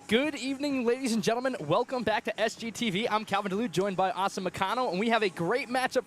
Good evening, ladies and gentlemen. Welcome back to SGTV. I'm Calvin DeLude, joined by awesome McConnell, and we have a great matchup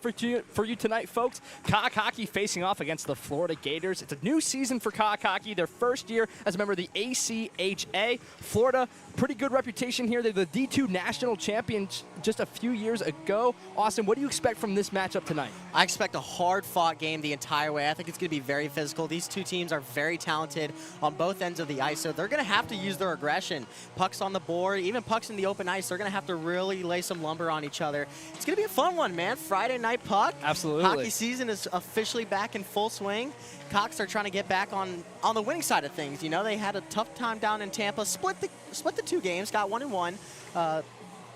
for you tonight, folks. Gamecock Hockey facing off against the Florida Gators. It's a new season for Gamecock Hockey, their first year as a member of the ACHA. Florida, pretty good reputation here. They're the D2 national champions just a few years ago. Austin, what do you expect from this matchup tonight? I expect a hard-fought game the entire way. I think it's going to be very physical. These two teams are very talented on both ends of the ice, so they're going to have to use their aggression. Pucks on the board, even pucks in the open ice, they're going to have to really lay some lumber on each other. It's going to be a fun one, man. Friday night puck. Absolutely. Hockey season is officially back in full swing. Cox are trying to get back on the winning side of things. You know, they had a tough time down in Tampa, split the two games, got 1-1.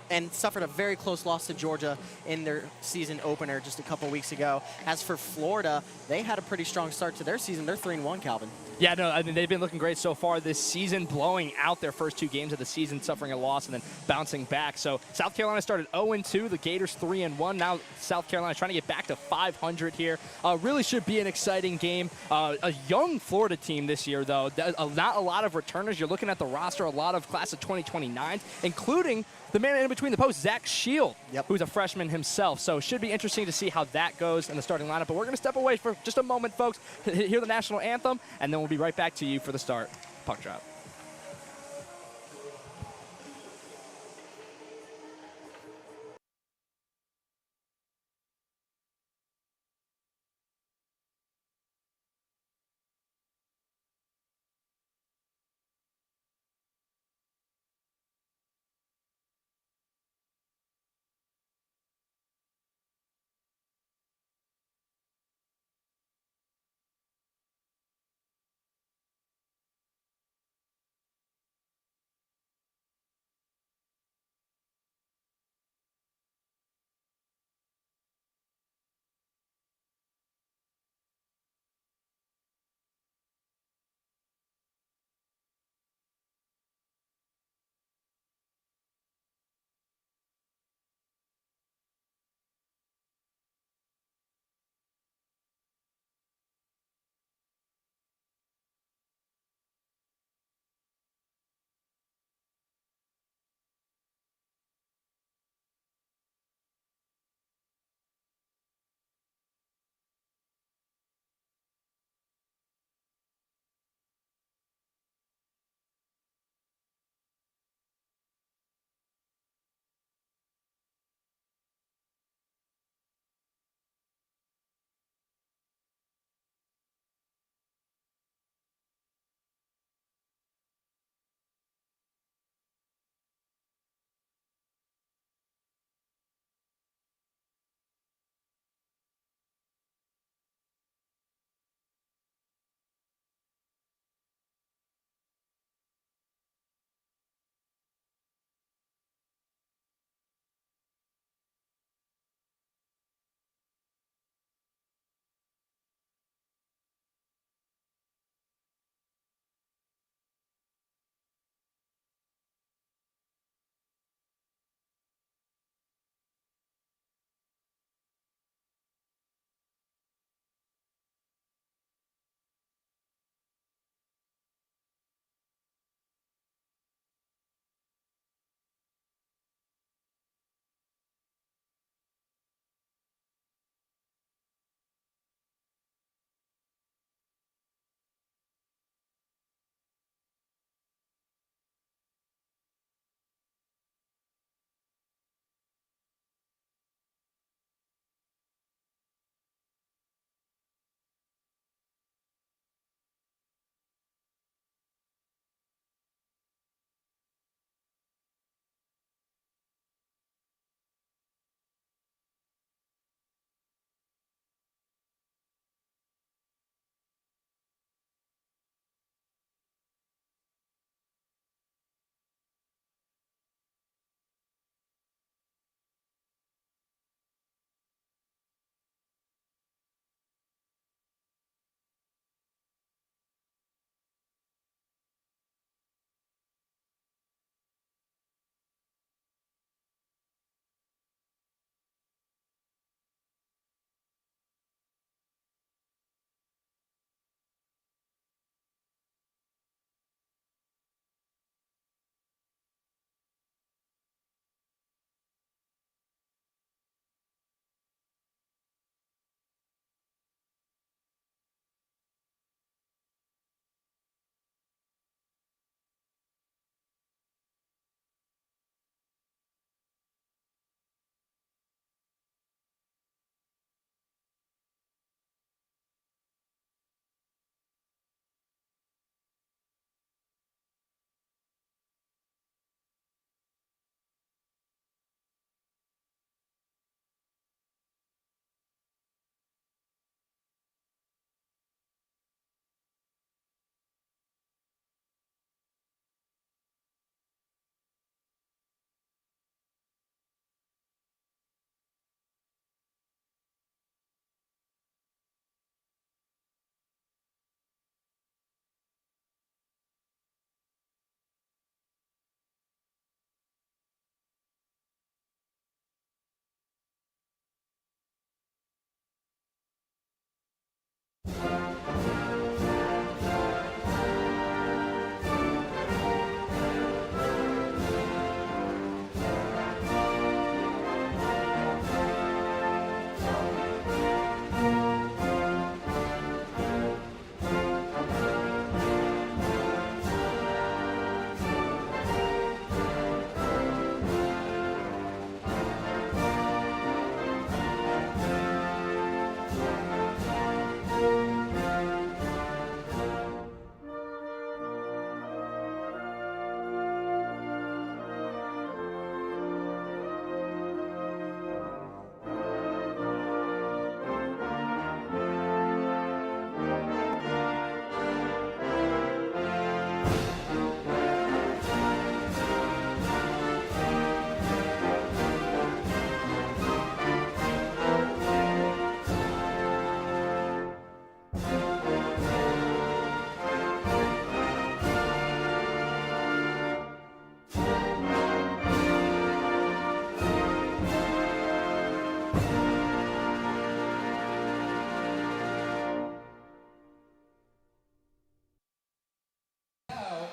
And suffered a very close loss to Georgia in their season opener just a couple weeks ago. As for Florida, they had a pretty strong start to their season. They're 3-1, Calvin. Yeah, no, I mean, they've been looking great so far this season, blowing out their first two games of the season, suffering a loss, and then bouncing back. So South Carolina started 0-2, the Gators 3-1. Now South Carolina trying to get back to 500 here. Really should be an exciting game. A young Florida team this year, though. Not a lot of returners. You're looking at the roster, a lot of class of 2029, including the man in between the posts, Zach Shield, who's a freshman himself. So it should be interesting to see how that goes in the starting lineup. But we're going to step away for just a moment, folks, hear the national anthem, and then we'll be right back to you for the start. Puck drop.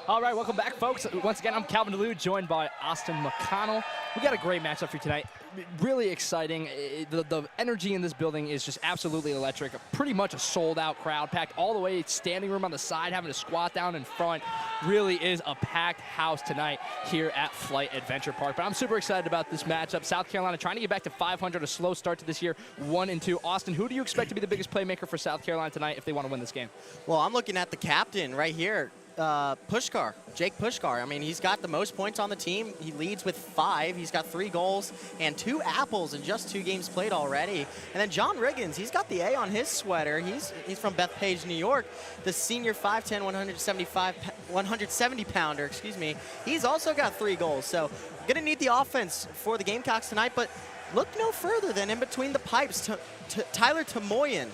All right, welcome back, folks. Once again, I'm Calvin DeLude, joined by Austin McConnell. We got a great matchup for you tonight. Really exciting. The energy in this building is just absolutely electric. Pretty much a sold-out crowd, packed all the way, standing room on the side, having to squat down in front. Really is a packed house tonight here at Flight Adventure Park. But I'm super excited about this matchup. South Carolina trying to get back to 500, a slow start to this year, 1-2. Austin, who do you expect to be the biggest playmaker for South Carolina tonight if they want to win this game? Well, I'm looking at the captain right here. Pushkar, Jake Pushkar. I mean, he's got the most points on the team. He leads with 5. He's got 3 goals and 2 apples in just 2 games played already. And then John Riggins, he's got the A on his sweater. He's from Bethpage, New York. The senior 5'10", 170 pounder, excuse me. He's also got 3 goals. So gonna need the offense for the Gamecocks tonight, but look no further than in between the pipes Tyler Tamoyan.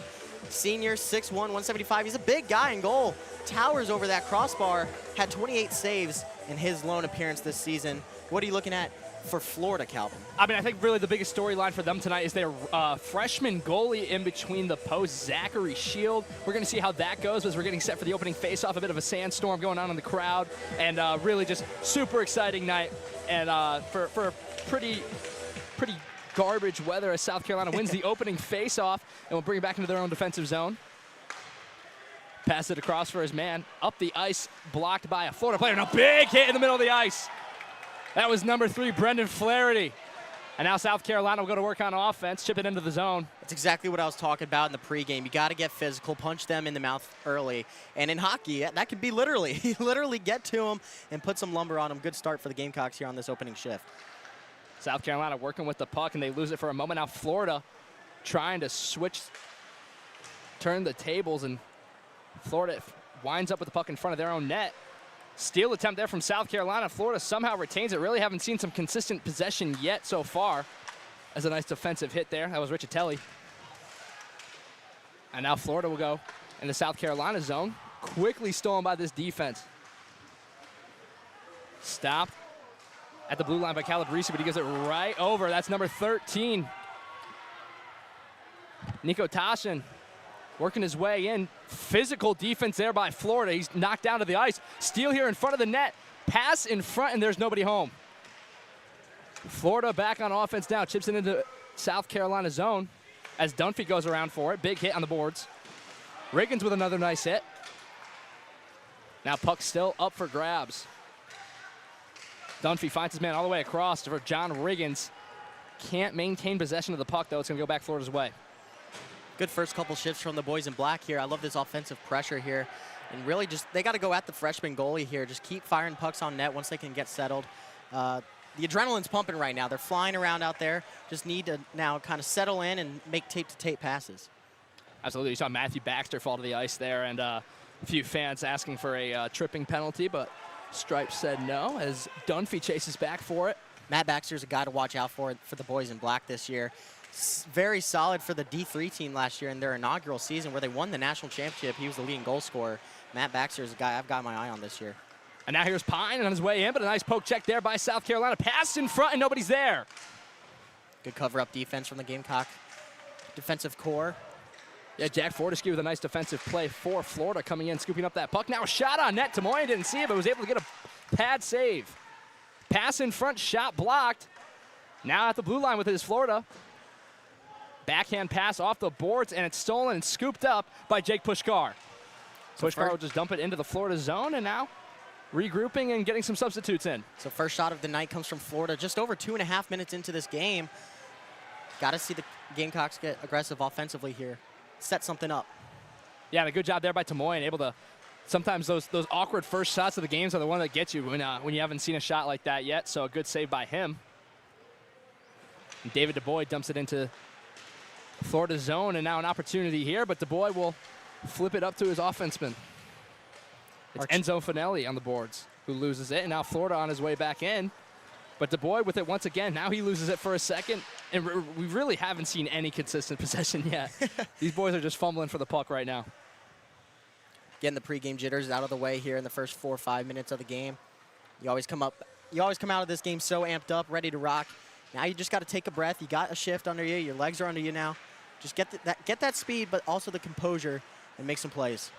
Senior, 6'1", 175. He's a big guy in goal. Towers over that crossbar, had 28 saves in his lone appearance this season. What are you looking at for Florida, Calvin? I mean, I think really the biggest storyline for them tonight is their freshman goalie in between the posts, Zachary Shield. We're going to see how that goes as we're getting set for the opening faceoff. A bit of a sandstorm going on in the crowd, and really just super exciting night. And for pretty garbage weather as South Carolina wins the opening faceoff, and we'll bring it back into their own defensive zone. Pass it across for his man. Up the ice, blocked by a Florida player. And a big hit in the middle of the ice. That was number 3, Brendan Flaherty. And now South Carolina will go to work on offense, chip it into the zone. That's exactly what I was talking about in the pregame. You got to get physical, punch them in the mouth early. And in hockey, that could be literally. Literally get to them and put some lumber on them. Good start for the Gamecocks here on this opening shift. South Carolina working with the puck, and they lose it for a moment. Now Florida trying to turn the tables, and Florida winds up with the puck in front of their own net. Steal attempt there from South Carolina. Florida somehow retains it. Really haven't seen some consistent possession yet so far. As a nice defensive hit there. That was Riccitelli. And now Florida will go in the South Carolina zone. Quickly stolen by this defense. Stopped at the blue line by Caleb Reece, but he gives it right over. That's number 13. Nico Tashin working his way in. Physical defense there by Florida. He's knocked down to the ice. Steal here in front of the net. Pass in front, and there's nobody home. Florida back on offense now. Chips it into South Carolina zone as Dunphy goes around for it. Big hit on the boards. Riggins with another nice hit. Now puck still up for grabs. Dunphy finds his man all the way across for John Riggins. Can't maintain possession of the puck, though. It's going to go back Florida's way. Good first couple shifts from the boys in black here. I love this offensive pressure here. And really just, they got to go at the freshman goalie here. Just keep firing pucks on net once they can get settled. The adrenaline's pumping right now. They're flying around out there. Just need to now kind of settle in and make tape-to-tape passes. Absolutely. You saw Matthew Baxter fall to the ice there, and a few fans asking for a tripping penalty, but Stripes said no as Dunphy chases back for it. Matt Baxter's a guy to watch out for the boys in black this year. Very solid for the D3 team last year in their inaugural season where they won the national championship. He was the leading goal scorer. Matt Baxter is a guy I've got my eye on this year. And now here's Pine on his way in, but a nice poke check there by South Carolina. Pass in front and nobody's there. Good cover-up defense from the Gamecock defensive core. Yeah, Jack Fortescue with a nice defensive play for Florida coming in, scooping up that puck. Now a shot on net. Tamoyan didn't see it, but was able to get a pad save. Pass in front, shot blocked. Now at the blue line with it is Florida. Backhand pass off the boards, and it's stolen and scooped up by Jake Pushkar. Pushkar will just dump it into the Florida zone, and now regrouping and getting some substitutes in. So first shot of the night comes from Florida just over 2.5 minutes into this game. Got to see the Gamecocks get aggressive offensively here. Set something up. Yeah, and a good job there by Tamoyan, able to. Sometimes those awkward first shots of the games are the one that gets you when you haven't seen a shot like that yet. So a good save by him. And David DuBois dumps it into Florida zone, and now an opportunity here, but DuBois will flip it up to his offenseman. It's Enzo Finelli on the boards who loses it, and now Florida on his way back in. But DuBois with it once again. Now he loses it for a second, and we really haven't seen any consistent possession yet. These boys are just fumbling for the puck right now. Getting the pregame jitters out of the way here in the first 4 or 5 minutes of the game. You always come out of this game so amped up, ready to rock. Now you just got to take a breath. You got a shift under you. Your legs are under you now. Just get that speed, but also the composure, and make some plays.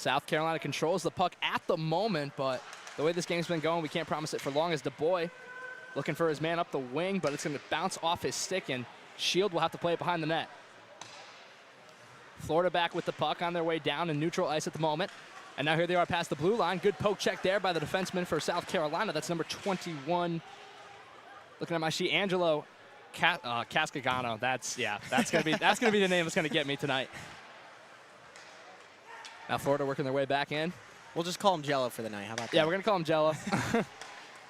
South Carolina controls the puck at the moment, but the way this game's been going, we can't promise it for long as DeBoy looking for his man up the wing, but it's going to bounce off his stick, and Shield will have to play it behind the net. Florida back with the puck on their way down in neutral ice at the moment. And now here they are past the blue line. Good poke check there by the defenseman for South Carolina. That's number 21. Looking at my sheet, Angelo Cascagano. That's gonna be the name that's gonna get me tonight. Now Florida working their way back in. We'll just call him Jello for the night. How about that? Yeah, we're gonna call him Jello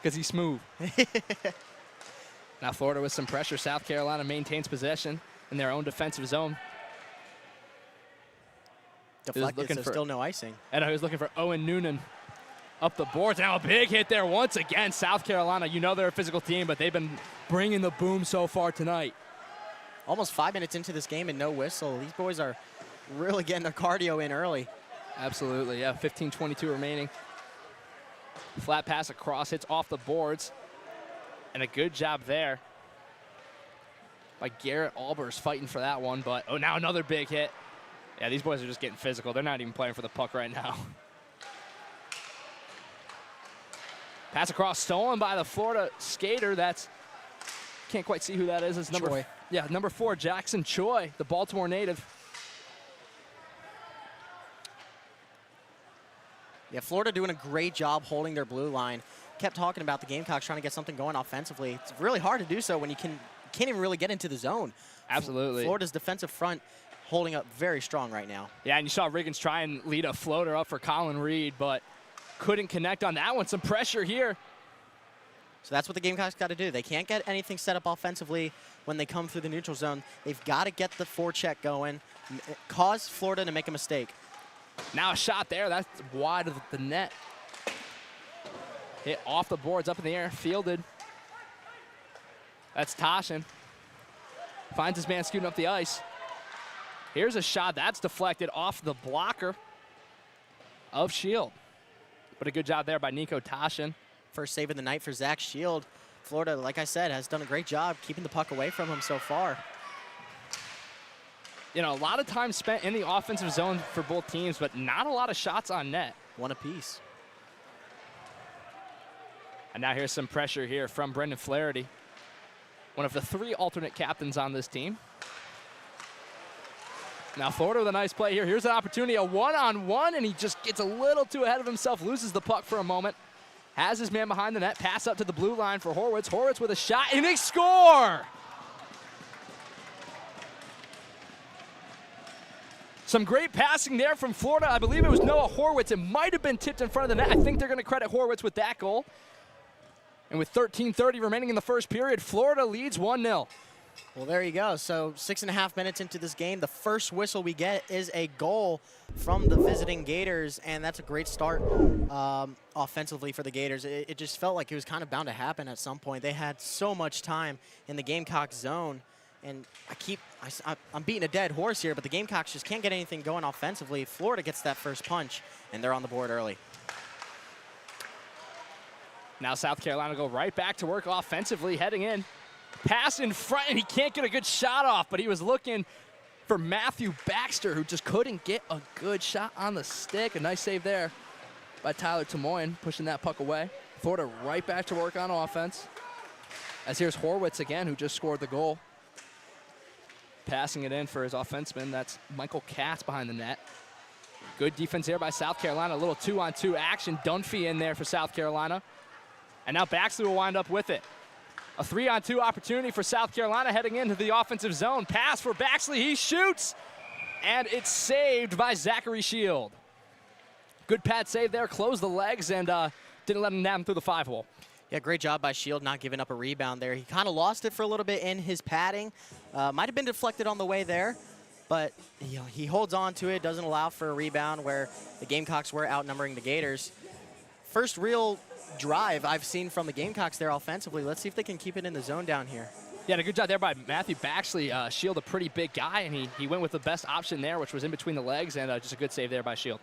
because he's smooth. Now Florida with some pressure. South Carolina maintains possession in their own defensive zone. Deflected, so still no icing. And he was looking for Owen Noonan up the boards. Now a big hit there once again. South Carolina, you know they're a physical team, but they've been bringing the boom so far tonight. Almost 5 minutes into this game and no whistle. These boys are really getting their cardio in early. Absolutely, yeah, 15:22 remaining. Flat pass across, hits off the boards. And a good job there by Garrett Albers fighting for that one, but oh, now another big hit. Yeah, these boys are just getting physical. They're not even playing for the puck right now. Pass across, stolen by the Florida skater. That's, can't quite see who that is. It's number, number 4, Jackson Choi, the Baltimore native. Yeah, Florida doing a great job holding their blue line. Kept talking about the Gamecocks trying to get something going offensively. It's really hard to do so when you can't even really get into the zone. Absolutely. Florida's defensive front holding up very strong right now. Yeah, and you saw Riggins try and lead a floater up for Colin Reed, but couldn't connect on that one. Some pressure here. So that's what the Gamecocks got to do. They can't get anything set up offensively when they come through the neutral zone. They've got to get the forecheck going, cause Florida to make a mistake. Now a shot there. That's wide of the net. Hit off the boards, up in the air, fielded. That's Toshin. Finds his man scooting up the ice. Here's a shot that's deflected off the blocker of Shield. But a good job there by Nico Toshin. First save of the night for Zach Shield. Florida, like I said, has done a great job keeping the puck away from him so far. You know, a lot of time spent in the offensive zone for both teams, but not a lot of shots on net. One apiece. And now here's some pressure here from Brendan Flaherty, one of the 3 alternate captains on this team. Now Florida with a nice play here. Here's an opportunity, a one-on-one, and he just gets a little too ahead of himself, loses the puck for a moment. Has his man behind the net, pass up to the blue line for Horwitz. Horwitz with a shot, and they score! Some great passing there from Florida. I believe it was Noah Horwitz. It might have been tipped in front of the net. I think they're going to credit Horwitz with that goal. And with 13:30 remaining in the first period, Florida leads 1-0. Well, there you go. So 6.5 minutes into this game, the first whistle we get is a goal from the visiting Gators, and that's a great start offensively for the Gators. It just felt like it was kind of bound to happen at some point. They had so much time in the Gamecock zone, and I'm beating a dead horse here, but the Gamecocks just can't get anything going offensively. Florida gets that first punch, and they're on the board early. Now South Carolina go right back to work offensively, heading in. Pass in front, and he can't get a good shot off, but he was looking for Matthew Baxter, who just couldn't get a good shot on the stick. A nice save there by Tyler Tamoyan, pushing that puck away. Florida right back to work on offense. As here's Horwitz again, who just scored the goal. Passing it in for his offenseman. That's Michael Katz behind the net. Good defense here by South Carolina. A little 2-on-2 action. Dunphy in there for South Carolina. And now Baxley will wind up with it. A 3-on-2 opportunity for South Carolina heading into the offensive zone. Pass for Baxley. He shoots. And it's saved by Zachary Shield. Good pad save there. Closed the legs and didn't let him nab him through the 5-hole. Yeah, great job by Shield not giving up a rebound there. He kind of lost it for a little bit in his padding. Might have been deflected on the way there, but he holds on to it, doesn't allow for a rebound where the Gamecocks were outnumbering the Gators. First real drive I've seen from the Gamecocks there offensively. Let's see if they can keep it in the zone down here. Yeah, a good job there by Matthew Baxley. Shield, a pretty big guy, and he went with the best option there, which was in between the legs, and just a good save there by Shield.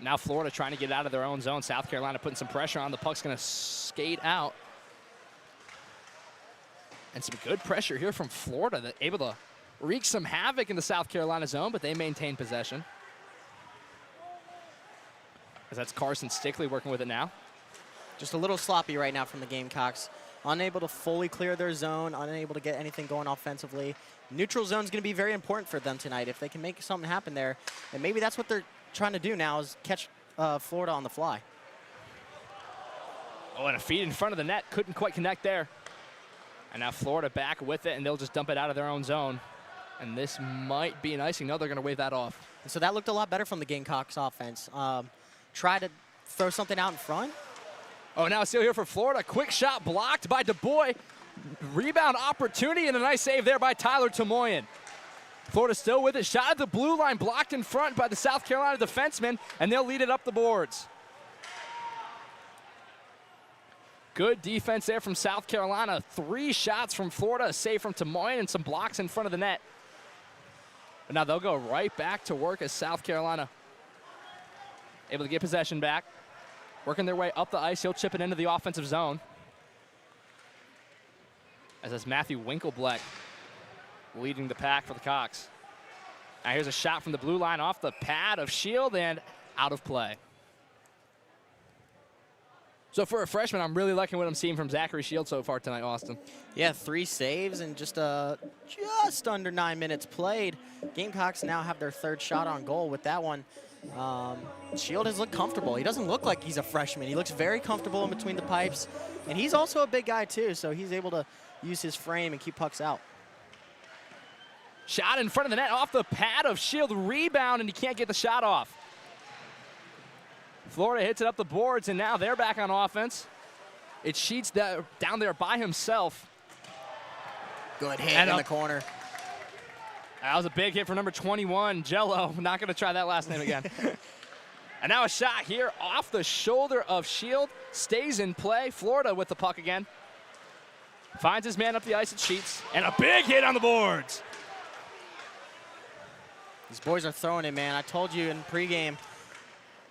Now Florida trying to get out of their own zone. South Carolina putting some pressure on. The puck's going to skate out. And some good pressure here from Florida, that able to wreak some havoc in the South Carolina zone, but they maintain possession. As that's Carson Stickley working with it now. Just a little sloppy right now from the Gamecocks. Unable to fully clear their zone, unable to get anything going offensively. Neutral zone is going to be very important for them tonight. If they can make something happen there, and maybe that's what they're trying to do now is catch Florida on the fly. Oh, and a feed in front of the net. Couldn't quite connect there. And now Florida back with it, and they'll just dump it out of their own zone. And this might be an icing. No, they're going to wave that off. And so that looked a lot better from the Gamecocks offense. Try to throw something out in front. Oh, now still here for Florida. Quick shot blocked by DuBois. Rebound opportunity and a nice save there by Tyler Tamoyan. Florida still with it. Shot at the blue line, blocked in front by the South Carolina defenseman, and they'll lead it up the boards. Good defense there from South Carolina. 3 shots from Florida, a save from Tamoyan, and some blocks in front of the net. But now they'll go right back to work as South Carolina able to get possession back. Working their way up the ice, he'll chip it into the offensive zone. As that's Matthew Winkleblack leading the pack for the Cocks. Now here's a shot from the blue line off the pad of Shield and out of play. So for a freshman, I'm really liking what I'm seeing from Zachary Shield so far tonight, Austin. Yeah, 3 saves and just under 9 minutes played. Gamecocks now have their 3rd shot on goal with that one. Shield has looked comfortable. He doesn't look like he's a freshman. He looks very comfortable in between the pipes. And he's also a big guy too, so he's able to use his frame and keep pucks out. Shot in front of the net off the pad of Shield. Rebound, and he can't get the shot off. Florida hits it up the boards, and now they're back on offense. It's Sheets down there by himself. Good hit in the corner. That was a big hit for number 21, Jello. Not going to try that last name again. And now a shot here off the shoulder of Shield. Stays in play. Florida with the puck again. Finds his man up the ice at Sheets. And a big hit on the boards. These boys are throwing it, man. I told you in pregame,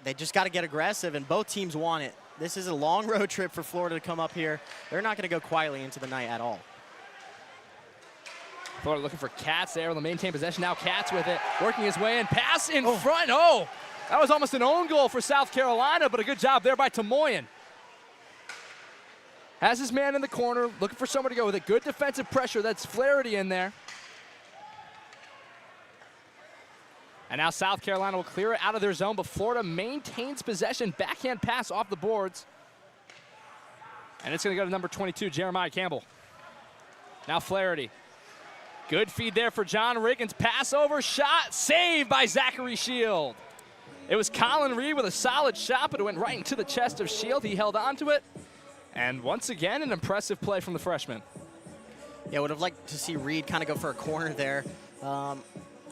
they just got to get aggressive, and both teams want it. This is a long road trip for Florida to come up here. They're not going to go quietly into the night at all. Florida looking for Katz there. They'll maintain possession. Now Katz with it, working his way in. Pass in front. Oh, that was almost an own goal for South Carolina, but a good job there by Tamoyan. Has his man in the corner, looking for someone to go with it. Good defensive pressure. That's Flaherty in there. And now South Carolina will clear it out of their zone, but Florida maintains possession. Backhand pass off the boards. And it's going to go to number 22, Jeremiah Campbell. Now Flaherty. Good feed there for John Riggins. Pass over, shot, saved by Zachary Shield. It was Colin Reed with a solid shot, but it went right into the chest of Shield. He held on to it. And once again, an impressive play from the freshman. Yeah, would have liked to see Reed kind of go for a corner there.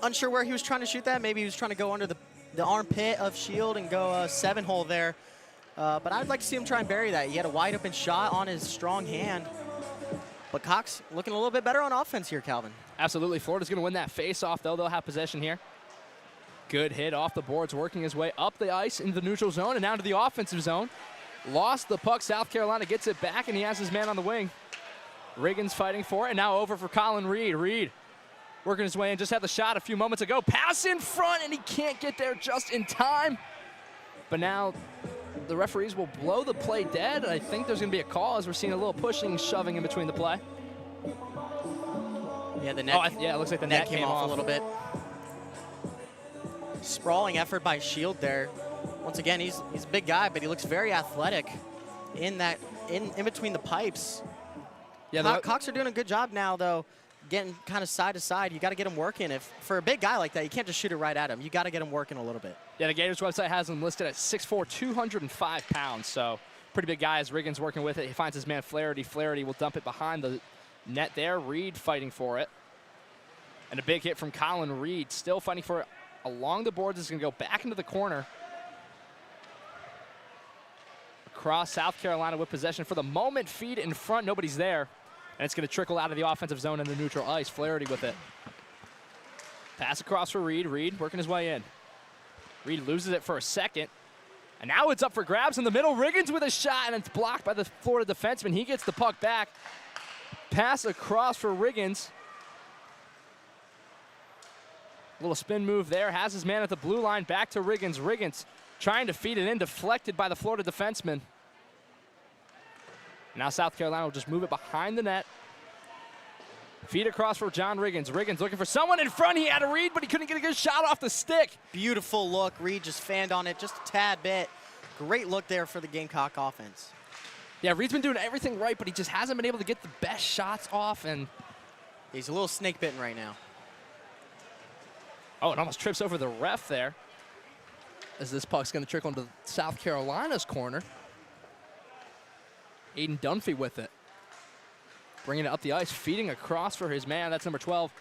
Unsure where he was trying to shoot that. Maybe he was trying to go under the armpit of Shield and go 7-hole there. But I'd like to see him try and bury that. He had a wide open shot on his strong hand. But Cox looking a little bit better on offense here, Calvin. Absolutely. Florida's going to win that face-off, though. They'll have possession here. Good hit off the boards, working his way up the ice into the neutral zone and down to the offensive zone. Lost the puck. South Carolina gets it back, and he has his man on the wing. Riggins fighting for it, and now over for Colin Reed. Reed working his way in, just had the shot a few moments ago. Pass in front, and he can't get there just in time. But now the referees will blow the play dead. I think there's going to be a call as we're seeing a little pushing and shoving in between the play. Yeah, the net. Yeah, it looks like the net came off a little bit. Sprawling effort by Shield there. Once again, he's a big guy, but he looks very athletic in between the pipes. Yeah, Cox are doing a good job now, though, getting kind of side to side. You got to get him working. For a big guy like that, you can't just shoot it right at him. You got to get him working a little bit. Yeah, the Gators website has him listed at 6'4", 205 pounds. So pretty big guy as Riggins working with it. He finds his man Flaherty. Flaherty will dump it behind the net there. Reed fighting for it. And a big hit from Colin Reed. Still fighting for it along the boards. It's going to go back into the corner. Across South Carolina with possession for the moment. Feed in front. Nobody's there. And it's going to trickle out of the offensive zone in the neutral ice. Flaherty with it. Pass across for Reed. Reed working his way in. Reed loses it for a second. And now it's up for grabs in the middle. Riggins with a shot, and it's blocked by the Florida defenseman. He gets the puck back. Pass across for Riggins. Little spin move there. Has his man at the blue line. Back to Riggins. Riggins trying to feed it in, deflected by the Florida defenseman. Now South Carolina will just move it behind the net. Feed across for John Riggins. Riggins looking for someone in front. He had a read, but he couldn't get a good shot off the stick. Beautiful look. Reed just fanned on it just a tad bit. Great look there for the Gamecock offense. Yeah, Reed's been doing everything right, but he just hasn't been able to get the best shots off. And he's a little snake bitten right now. oh, it almost trips over the ref there, as this puck's going to trickle into South Carolina's corner. Aiden Dunphy with it. Bringing it up the ice, feeding across for his man. That's number 12.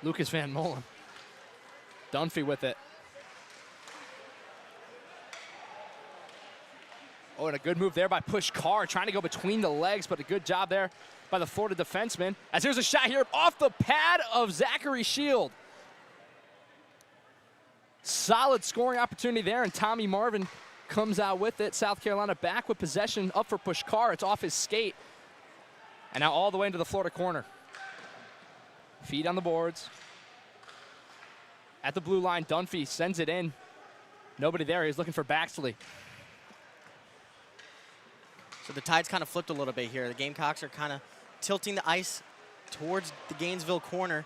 Lucas Van Molen. Dunphy with it. Oh, and a good move there by Pushkar, trying to go between the legs, but a good job there by the Florida defenseman. As here's a shot here off the pad of Zachary Shield. Solid scoring opportunity there, and Tommy Marvin comes out with it. South Carolina back with possession, up for Pushkar. It's off his skate. And now all the way into the Florida corner. Feed on the boards. At the blue line, Dunphy sends it in. Nobody there. He's looking for Baxley. So the tide's kind of flipped a little bit here. The Gamecocks are kind of tilting the ice towards the Gainesville corner.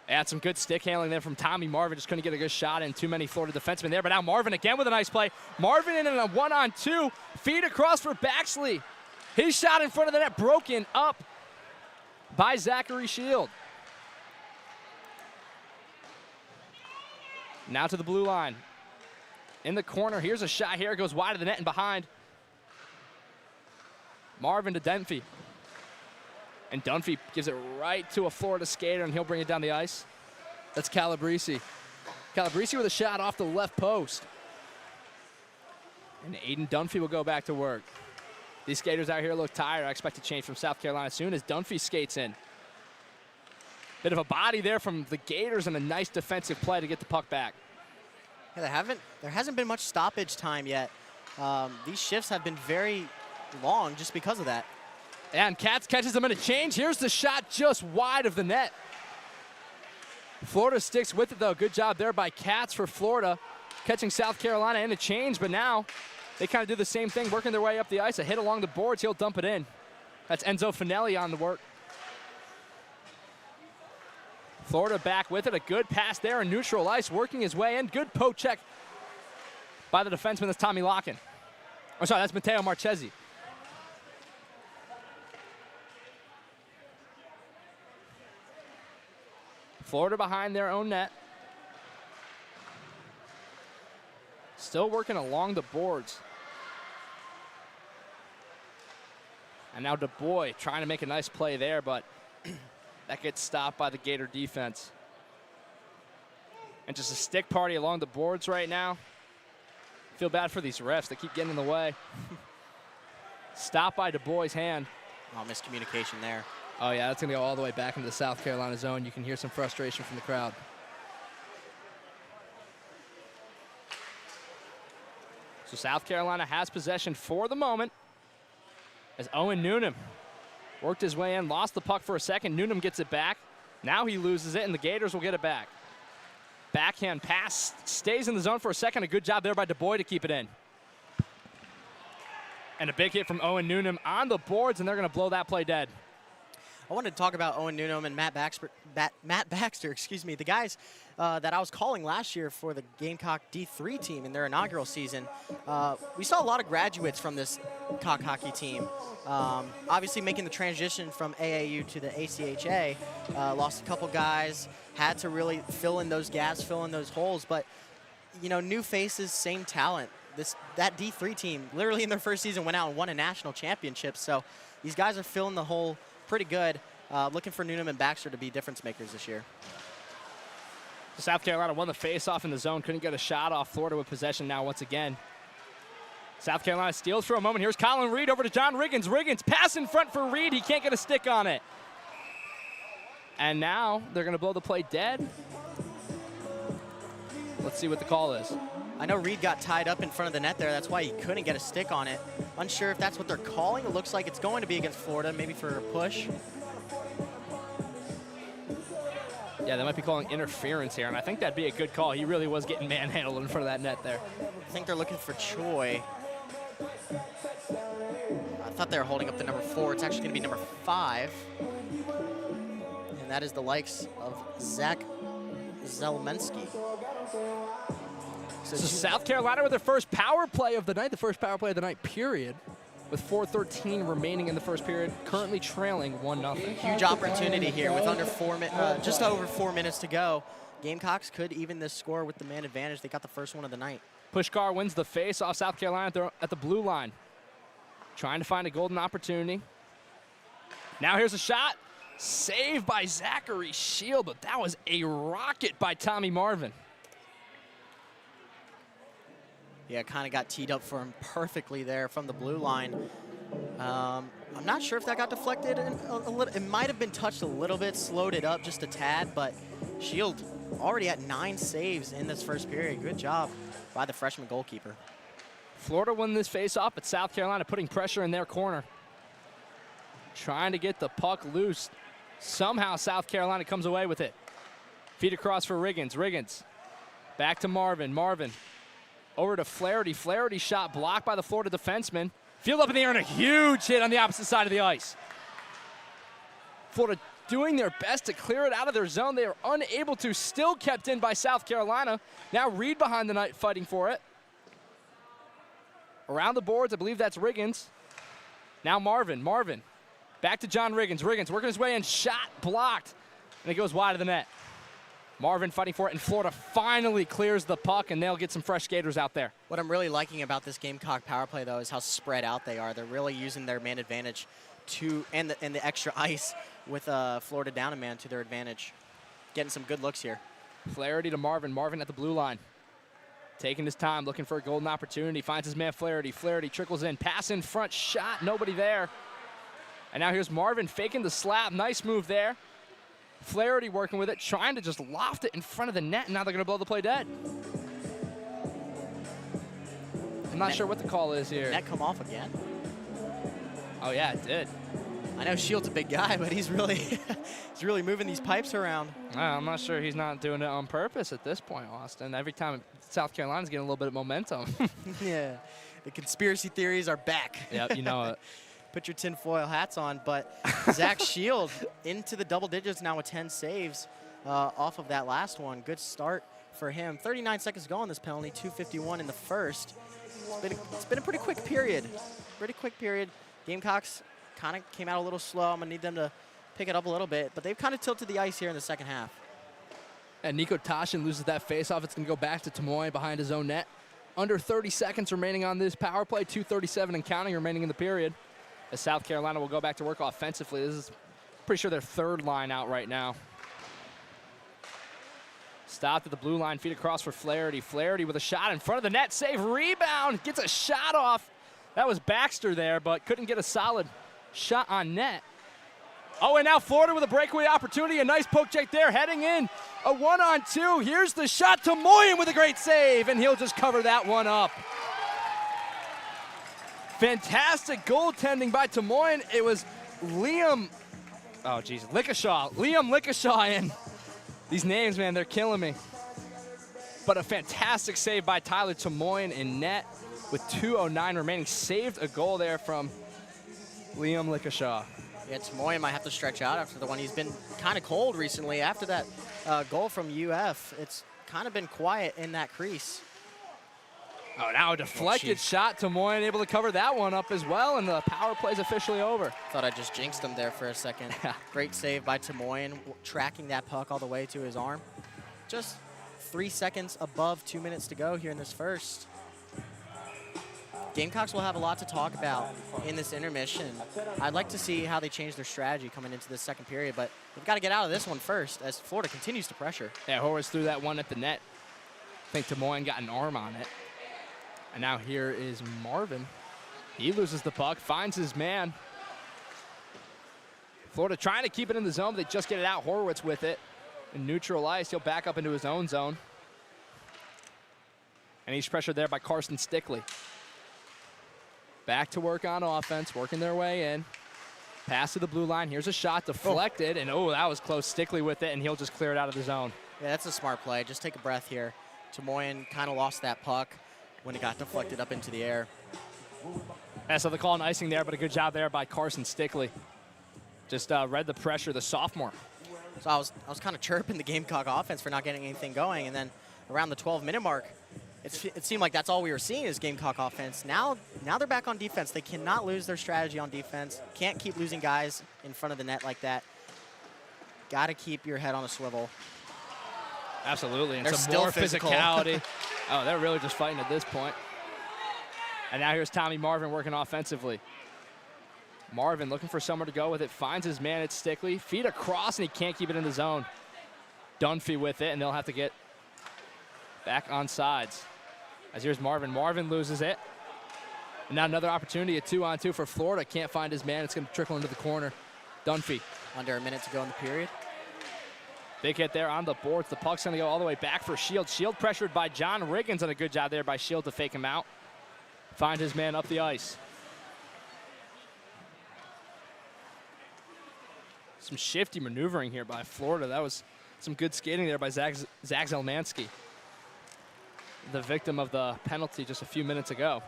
And some good stick handling there from Tommy Marvin. Just couldn't get a good shot in. Too many Florida defensemen there. But now Marvin again with a nice play. Marvin in a 1-on-2. Feed across for Baxley. His shot in front of the net broken up by Zachary Shield. Now to the blue line. In the corner. Here's a shot here. It goes wide of the net and behind. Marvin to Dunphy. And Dunphy gives it right to a Florida skater, and he'll bring it down the ice. That's Calabrese. Calabrese with a shot off the left post. And Aiden Dunphy will go back to work. These skaters out here look tired. I expect a change from South Carolina soon as Dunphy skates in. Bit of a body there from the Gators and a nice defensive play to get the puck back. Yeah, there hasn't been much stoppage time yet. These shifts have been very long just because of that. And Katz catches him in a change. Here's the shot just wide of the net. Florida sticks with it, though. Good job there by Katz for Florida, catching South Carolina in a change. But now they kind of do the same thing, working their way up the ice. A hit along the boards. He'll dump it in. That's Enzo Finelli on the work. Florida back with it. A good pass there in neutral ice, working his way in. Good poke check by the defenseman. That's Tommy Locken. Oh, sorry, that's Matteo Marchesi. Florida behind their own net. Still working along the boards. And now DuBois trying to make a nice play there, but that gets stopped by the Gator defense. And just a stick party along the boards right now. Feel bad for these refs. They keep getting in the way. Stopped by DuBois' hand. Oh, miscommunication there. Oh, yeah, that's going to go all the way back into the South Carolina zone. You can hear some frustration from the crowd. So South Carolina has possession for the moment as Owen Noonan worked his way in, lost the puck for a second. Noonan gets it back. Now he loses it, and the Gators will get it back. Backhand pass, stays in the zone for a second. A good job there by DuBois to keep it in. And a big hit from Owen Noonan on the boards, and they're going to blow that play dead. I wanted to talk about Owen Noonan and Matt Baxter, excuse me, the guys that I was calling last year for the Gamecock D3 team in their inaugural season. We saw a lot of graduates from this Cock hockey team. Obviously making the transition from AAU to the ACHA. Lost a couple guys, had to really fill in those gaps, fill in those holes, but you know, new faces, same talent. That D3 team, literally in their first season, went out and won a national championship. So these guys are filling the hole pretty good. Looking for Noonan and Baxter to be difference makers this year. South Carolina won the face-off in the zone. Couldn't get a shot off. Florida with possession now once again. South Carolina steals for a moment. Here's Colin Reed over to John Riggins. Riggins pass in front for Reed. He can't get a stick on it. And now they're going to blow the play dead. Let's see what the call is. I know Reed got tied up in front of the net there. That's why he couldn't get a stick on it. Unsure if that's what they're calling. It looks like it's going to be against Florida, maybe for a push. Yeah, they might be calling interference here, and I think that'd be a good call. He really was getting manhandled in front of that net there. I think they're looking for Choi. I thought they were holding up the number 4. It's actually going to be number 5. And that is the likes of Zach Zelmensky. So South Carolina with their first power play of the night, the first power play of the night, period, with 4:13 remaining in the first period, currently trailing 1-0. Huge opportunity here with under just over 4 minutes to go. Gamecocks could even this score with the man advantage. They got the first one of the night. Pushkar wins the face off South Carolina at the blue line. Trying to find a golden opportunity. Now here's a shot. Saved by Zachary Shield, but that was a rocket by Tommy Marvin. Yeah, kind of got teed up for him perfectly there from the blue line. I'm not sure if that got deflected a little. It might have been touched a little bit, slowed it up just a tad, but Shield already at 9 saves in this first period. Good job by the freshman goalkeeper. Florida won this face-off, but South Carolina putting pressure in their corner. Trying to get the puck loose. Somehow South Carolina comes away with it. Feed across for Riggins. Riggins back to Marvin. Marvin over to Flaherty. Flaherty shot blocked by the Florida defenseman. Field up in the air and a huge hit on the opposite side of the ice. Florida doing their best to clear it out of their zone. They are unable to, still kept in by South Carolina. Now Reed behind the net fighting for it. Around the boards, I believe that's Riggins. Now Marvin. Marvin back to John Riggins. Riggins working his way in, shot blocked, and it goes wide of the net. Marvin fighting for it, and Florida finally clears the puck, and they'll get some fresh skaters out there. What I'm really liking about this Gamecock power play, though, is how spread out they are. They're really using their man advantage and the extra ice with Florida down a man to their advantage. Getting some good looks here. Flaherty to Marvin. Marvin at the blue line. Taking his time, looking for a golden opportunity. Finds his man Flaherty. Flaherty trickles in. Pass in front, shot, nobody there. And now here's Marvin faking the slap. Nice move there. Flaherty working with it, trying to just loft it in front of the net, and now they're going to blow the play dead. I'm not sure what the call is here. Did that come off again? Oh, yeah, it did. I know Shield's a big guy, but he's really he's really moving these pipes around. I'm not sure he's not doing it on purpose at this point, Austin. Every time South Carolina's getting a little bit of momentum. Yeah, the conspiracy theories are back. Yep, you know it. Put your tinfoil hats on, but Zach Shield into the double digits now with 10 saves off of that last one. Good start for him. 39 seconds to go on this penalty, 2:51 in the first. It's been a pretty quick period. Gamecocks kind of came out a little slow. I'm going to need them to pick it up a little bit, but they've kind of tilted the ice here in the second half. And Nico Tashin loses that faceoff. It's going to go back to Tamoy behind his own net. Under 30 seconds remaining on this power play, 2:37 and counting remaining in the period. As South Carolina will go back to work offensively. This is pretty sure their third line out right now. Stopped at the blue line, feed across for Flaherty. Flaherty with a shot in front of the net, save, rebound, gets a shot off. That was Baxter there, but couldn't get a solid shot on net. Oh, and now Florida with a breakaway opportunity. A nice poke check there, heading in. A 1-on-2. Here's the shot to Moyen with a great save, and he'll just cover that one up. Fantastic goaltending by Tamoyen. It was Liam Lickashaw in. These names, man, they're killing me. But a fantastic save by Tyler Tamoyen in net with 2:09 remaining. Saved a goal there from Liam Lickashaw. Yeah, Tamoyen might have to stretch out after the one. He's been kind of cold recently. After that goal from UF, it's kind of been quiet in that crease. Oh, now a deflected shot. Tamoyen able to cover that one up as well, and the power play's officially over. Thought I just jinxed him there for a second. Great save by Tamoyen, tracking that puck all the way to his arm. Just 3 seconds above 2 minutes to go here in this first. Gamecocks will have a lot to talk about in this intermission. I'd like to see how they change their strategy coming into this second period, but they've got to get out of this one first as Florida continues to pressure. Yeah, Horwitz threw that one at the net. I think Tamoyen got an arm on it. And now here is Marvin. He loses the puck, finds his man. Florida trying to keep it in the zone, but they just get it out. Horwitz with it. In neutral ice, he'll back up into his own zone. And he's pressured there by Carson Stickley. Back to work on offense, working their way in. Pass to the blue line. Here's a shot deflected, and that was close. Stickley with it, and he'll just clear it out of the zone. Yeah, that's a smart play. Just take a breath here. Tomoyan kind of lost that puck when it got deflected up into the air. Yeah, so the call on icing there, but a good job there by Carson Stickley. Just read the pressure, the sophomore. So I was kind of chirping the Gamecock offense for not getting anything going, and then around the 12-minute mark, it seemed like that's all we were seeing is Gamecock offense. Now they're back on defense. They cannot lose their strategy on defense. Can't keep losing guys in front of the net like that. Got to keep your head on a swivel. Absolutely, and they're some still more physical. physicality. Oh, they're really just fighting at this point. And now here's Tommy Marvin working offensively. Marvin looking for somewhere to go with it. Finds his man at Stickley. Feed across, and he can't keep it in the zone. Dunphy with it, and they'll have to get back on sides. As here's Marvin. Marvin loses it. And now another opportunity, a 2-on-2 for Florida. Can't find his man. It's going to trickle into the corner. Dunphy. Under a minute to go in the period. Big hit there on the boards. The puck's going to go all the way back for Shield. Shield pressured by John Riggins, and a good job there by Shield to fake him out. Find his man up the ice. Some shifty maneuvering here by Florida. That was some good skating there by Zach Zelmansky, the victim of the penalty just a few minutes ago.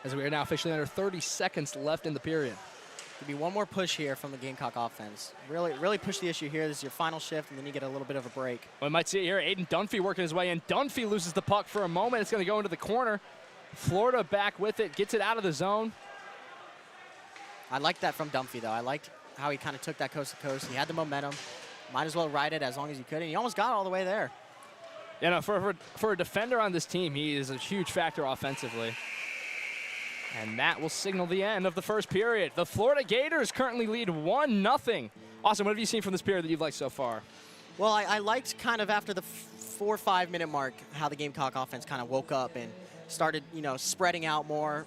As we are now officially under 30 seconds left in the period. Could be one more push here from the Gamecock offense. Really push the issue here. This is your final shift, and then you get a little bit of a break. We might see it here. Aiden Dunphy working his way in. Dunphy loses the puck for a moment. It's going to go into the corner. Florida back with it, gets it out of the zone. I liked that from Dunphy, though. I liked how he kind of took that coast to coast. He had the momentum. Might as well ride it as long as he could, and he almost got all the way there. You know, for a defender on this team, he is a huge factor offensively. And that will signal the end of the first period. The Florida Gators currently lead 1-0. Austin, what have you seen from this period that you've liked so far? Well, I liked kind of after the 4 or 5 minute mark how the Gamecock offense kind of woke up and started, spreading out more,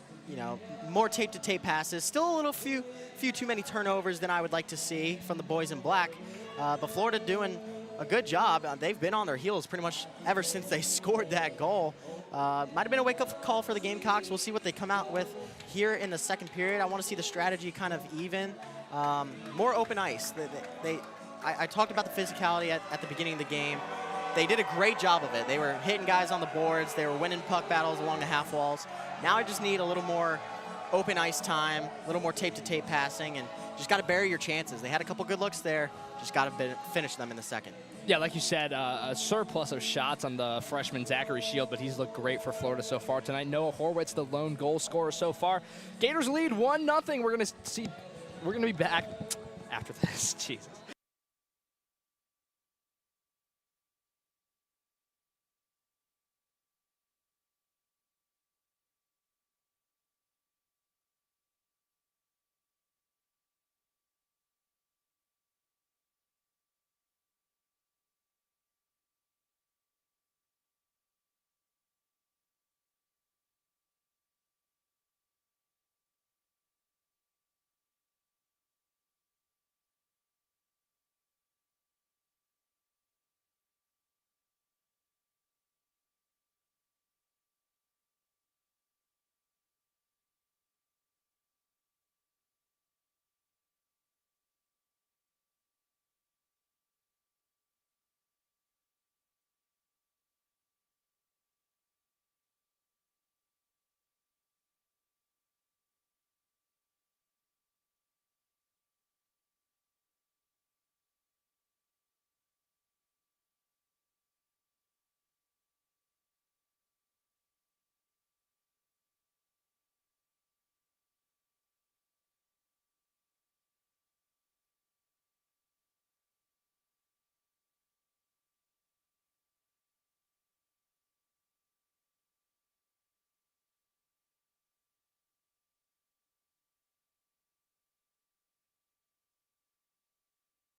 more tape-to-tape passes. Still a little few too many turnovers than I would like to see from the boys in black. But Florida doing a good job. They've been on their heels pretty much ever since they scored that goal. Might have been a wake-up call for the Gamecocks. We'll see what they come out with here in the second period. I want to see the strategy kind of even. More open ice. I talked about the physicality at the beginning of the game. They did a great job of it. They were hitting guys on the boards. They were winning puck battles along the half walls. Now I just need a little more open ice time, a little more tape-to-tape passing, and just got to bury your chances. They had a couple good looks there. Just got to finish them in the second. Yeah, like you said, a surplus of shots on the freshman Zachary Shield, but he's looked great for Florida so far tonight. Noah Horwitz, the lone goal scorer so far. Gators lead 1-0. We're going to be back after this. Jesus.